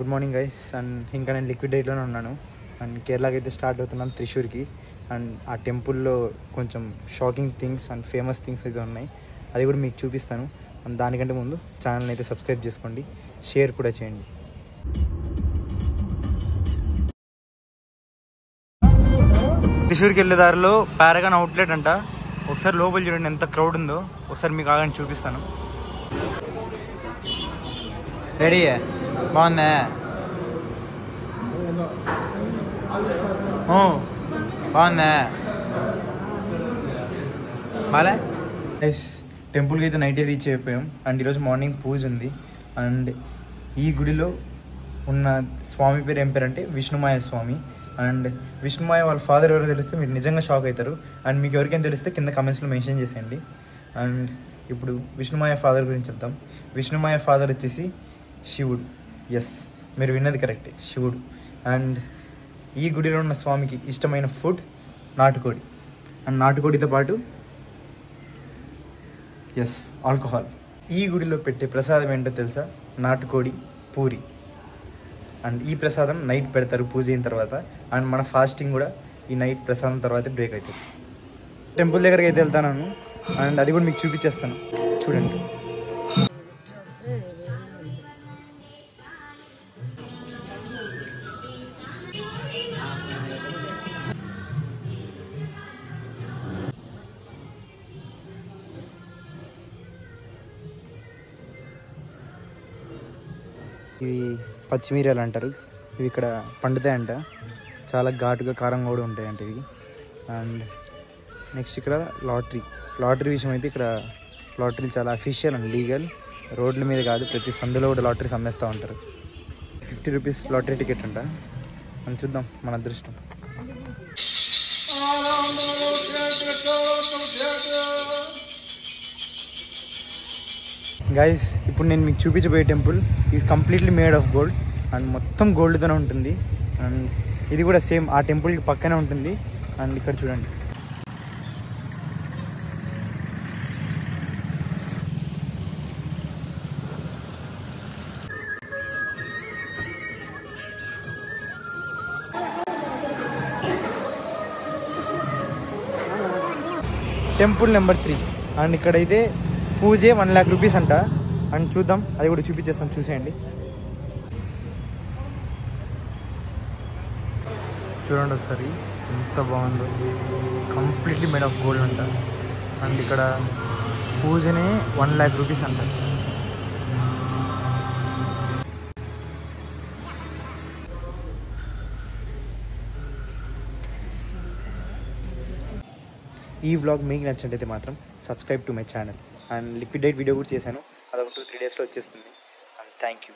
Good morning guys. And ఇంకా నేను liquid డైట్లోనే ఉన్నాను. అండ్ కేరళకి అయితే స్టార్ట్ అవుతున్నాను, త్రిశూర్కి. అండ్ ఆ టెంపుల్లో కొంచెం shocking things and famous things అయితే ఉన్నాయి, అది కూడా మీకు చూపిస్తాను. అండ్ దానికంటే ముందు ఛానల్ని అయితే సబ్స్క్రైబ్ చేసుకోండి, షేర్ కూడా చేయండి. త్రిశూర్కి వెళ్ళే దారిలో పారాగాన్ అవుట్లెట్ అంట. ఒకసారి లోపల చూడండి ఎంత క్రౌడ్ ఉందో. ఒకసారి మీకు ఆగండి చూపిస్తాను. రెడీ? బాగుందా? బాగుందా? బాలే. టెంపుల్కి అయితే నైటే రీచ్ అయిపోయాం. అండ్ ఈరోజు మార్నింగ్ పూజ ఉంది. అండ్ ఈ గుడిలో ఉన్న స్వామి పేరు ఏం పేరు అంటే విష్ణుమాయ స్వామి. అండ్ విష్ణుమాయ వాళ్ళ ఫాదర్ ఎవరో తెలిస్తే మీరు నిజంగా షాక్ అవుతారు. అండ్ మీకు ఎవరికైనా తెలిస్తే కింద కమెంట్స్లో మెన్షన్ చేసేయండి. అండ్ ఇప్పుడు విష్ణుమాయ ఫాదర్ గురించి చెప్తాం. విష్ణుమాయ ఫాదర్ వచ్చేసి శివుడు. ఎస్, మీరు విన్నది కరెక్టే, శివుడు. అండ్ ఈ గుడిలో ఉన్న స్వామికి ఇష్టమైన ఫుడ్ నాటుకోడి. అండ్ నాటుకోడితో పాటు ఎస్ ఆల్కహాల్. ఈ గుడిలో పెట్టే ప్రసాదం ఏంటో తెలుసా? నాటుకోడి పూరి. అండ్ ఈ ప్రసాదం నైట్ పెడతారు పూజ అయిన తర్వాత. అండ్ మన ఫాస్టింగ్ కూడా ఈ నైట్ ప్రసాదం తర్వాత బ్రేక్ అవుతుంది. టెంపుల్ దగ్గరికి అయితే వెళ్తాను. అండ్ అది కూడా మీకు చూపించేస్తాను, చూడండి. ఇవి పచ్చిమిరియాలు అంటారు. ఇవి ఇక్కడ పండుతాయంట, చాలా ఘాటుగా కారంగా కూడా ఉంటాయంట ఇవి. అండ్ నెక్స్ట్ ఇక్కడ లాటరీ విషయం అయితే ఇక్కడ లాటరీలు చాలా అఫీషియల్ అండ్ లీగల్. రోడ్ల మీద కాదు, ప్రతి సందులో కూడా లాటరీస్ అమ్మేస్తూ ఉంటారు. 50 రూపీస్ లాటరీ టికెట్ అంట. మనం చూద్దాం మన అదృష్టం. గైస్, ఇప్పుడు నేను మీకు చూపించబోయే temple is completely made of gold. And మొత్తం గోల్డ్తోనే ఉంటుంది. అండ్ ఇది కూడా సేమ్ ఆ టెంపుల్కి పక్కనే ఉంటుంది. అండ్ ఇక్కడ చూడండి, టెంపుల్ నెంబర్ 3. అండ్ ఇక్కడైతే పూజే 1 lakh రూపీస్ అంట. అండ్ చూద్దాం, అది కూడా చూపించేస్తాం, చూసేయండి. చూడండి ఒకసారి ఎంత బాగుందో. కంప్లీట్లీ మేడ్ ఆఫ్ గోల్డ్ అంట. అండ్ ఇక్కడ పూజనే 1 lakh రూపీస్ అంట. ఈ వ్లాగ్ మీకు నచ్చినట్టయితే మాత్రం subscribe to my channel. And liquid diet video కూడా చేశాను, అదొక 2-3 డేస్లో వచ్చేస్తుంది. And thank you.